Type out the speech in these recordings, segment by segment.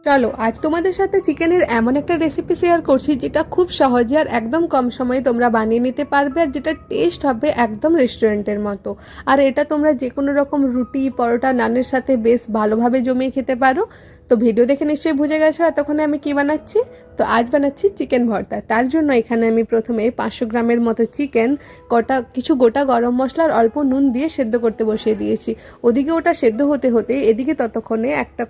চলো আজ তোমাদের সাথে চিকেনের এমন একটা রেসিপি শেয়ার করছি যেটা খুব সহজে আর একদম কম সময়ে তোমরা বানিয়ে নিতে পারবে, আর যেটা টেস্ট হবে একদম রেস্টুরেন্টের মতো। আর এটা তোমরা যে কোনো রকম রুটি, পরোটা, নানের সাথে বেশ ভালোভাবে জমিয়ে খেতে পারো। তো ভিডিও দেখে নিশ্চয়ই বুঝে গেছো এতক্ষণে আমি কি বানাচ্ছি। তো আজ বানাচ্ছি চিকেন ভর্তা। তার জন্য এখানে আমি প্রথমে 500 গ্রামের মতো চিকেন কিছু গোটা গরম মশলা আর অল্প নুন দিয়ে সেদ্ধ করতে বসিয়ে দিয়েছি। ওদিকে ওটা সেদ্ধ হতে হতে এদিকে ততক্ষণে একটা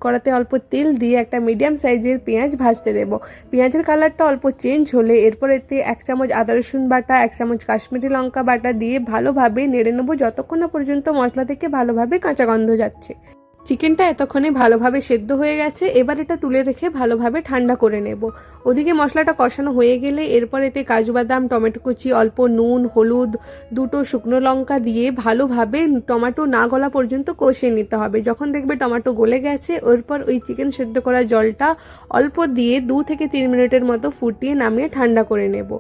কড়াতে অল্প তেল দিয়ে একটা মিডিয়াম সাইজের পেঁয়াজ ভাজতে দেব। পেঁয়াজের কালারটা অল্প চেঞ্জ হলে এরপর এতে 1 চামচ আদা রসুন বাটা, 1 চামচ কাশ্মীরি লঙ্কা বাটা দিয়ে ভালোভাবে নেড়ে নেবো যতক্ষণ না পর্যন্ত মশলা থেকে ভালোভাবে কাঁচা গন্ধ যাচ্ছে। চিকেনটা এতক্ষণে ভালোভাবে সেদ্ধ হয়ে গেছে, এবার এটা তুলে রেখে ভালোভাবে ঠান্ডা করে নেব। ওদিকে মশলাটা কষানো হয়ে গেলে এরপর এতে কাজু বাদাম, টমেটো কুচি, অল্প নুন, হলুদ, 2টো শুকনো লঙ্কা দিয়ে ভালোভাবে টমেটো না গলা পর্যন্ত কষিয়ে নিতে হবে। যখন দেখবে টমেটো গলে গেছে এরপর ওই চিকেন সেদ্ধ করা জলটা অল্প দিয়ে 2 থেকে 3 মিনিটের মতো ফুটিয়ে নামিয়ে ঠান্ডা করে নেব।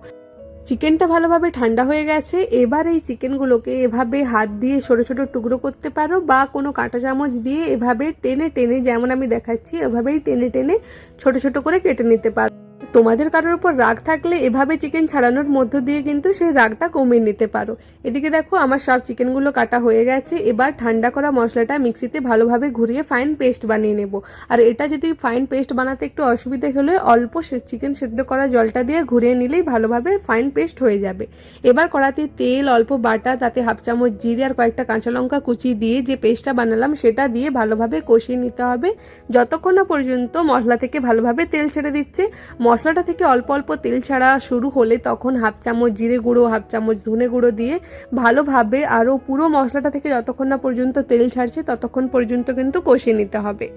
চিকেনটা ভালোভাবে ঠান্ডা হয়ে গেছে, এবার এই চিকেনগুলোকে এভাবে হাত দিয়ে ছোট ছোট টুকরো করতে পারো বা কোনো কাঁটা চামচ দিয়ে এভাবে টেনে টেনে, যেমন আমি দেখাচ্ছি এভাবেই টেনে টেনে ছোট ছোট করে কেটে নিতে পারো। তোমাদের কারোর উপর রাগ থাকলে এভাবে চিকেন ছাড়ানোর মধ্য দিয়ে কিন্তু সেই রাগটা কমিয়ে নিতে পারো। এদিকে দেখো আমার সব চিকেনগুলো কাটা হয়ে গেছে। এবার ঠান্ডা করা মশলাটা মিক্সিতে ভালোভাবে ঘুরিয়ে ফাইন পেস্ট বানিয়ে নেব। আর এটা যদি ফাইন পেস্ট বানাতে একটু অসুবিধা হলে অল্প চিকেন সেদ্ধ করা জলটা দিয়ে ঘুরিয়ে নিলেই ভালোভাবে ফাইন পেস্ট হয়ে যাবে। এবার কড়াতে তেল, অল্প বাটা, তাতে 1/2 চামচ জিরে আর কয়েকটা কাঁচা লঙ্কা কুচি দিয়ে যে পেস্টটা বানালাম সেটা দিয়ে ভালোভাবে কষিয়ে নিতে হবে যতক্ষণ না পর্যন্ত মশলা থেকে ভালোভাবে তেল ছেড়ে দিচ্ছে। মশলাটা থেকে অল্প অল্প তেল ছাড়া শুরু হলে তখন 1/2 চামচ জিরে গুঁড়ো, 1/2 চামচ ধনে গুঁড়ো দিয়ে ভালোভাবে আরও পুরো মশলাটা থেকে যতক্ষণ না পর্যন্ত তেল ছাড়ছে ততক্ষণ পর্যন্ত কিন্তু কষিয়ে নিতে হবে।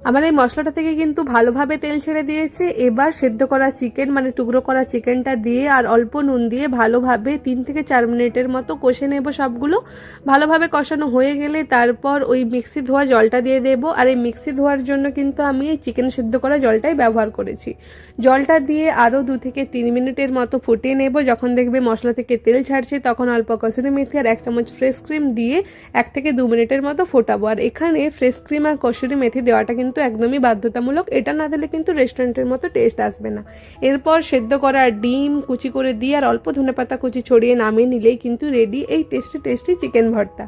আমার এই মশলাটা থেকে কিন্তু ভালোভাবে তেল ছেড়ে দিয়েছে। এবার সেদ্ধ করা চিকেন টুকরো করা চিকেনটা দিয়ে আর অল্প নুন দিয়ে ভালোভাবে 3 থেকে 4 মিনিটের মতো কষে নেব সবগুলো। ভালোভাবে কষানো হয়ে গেলে তারপর ওই মিক্সি ধোয়া জলটা দিয়ে দেব। আর এই মিক্সি ধোয়ার জন্য কিন্তু আমি এই চিকেন সেদ্ধ করা জলটাই ব্যবহার করেছি। জলটা দিয়ে আরও 2 থেকে 3 মিনিটের মতো ফুটিয়ে নেব। যখন দেখবে মশলা থেকে তেল ছাড়ছে তখন অল্প কসুরি মেথি আর 1 চামচ ফ্রেশ ক্রিম দিয়ে 1 থেকে 2 মিনিটের মতো ফোটাবো। আর এখানে ফ্রেশ ক্রিম আর কসুরি মেথি দেওয়াটা কিন্তু একদমই বাধ্যতামূলক, এটা না দিলে কিন্তু রেস্টুরেন্টের মতো টেস্ট আসবে না। এরপর সেদ্ধ করা ডিম কুচি করে দিয়ে আর অল্প ধনেপাতা কুচি ছড়িয়ে নামিয়ে নিলেই কিন্তু রেডি এই টেস্টি টেস্টি চিকেন ভর্তা।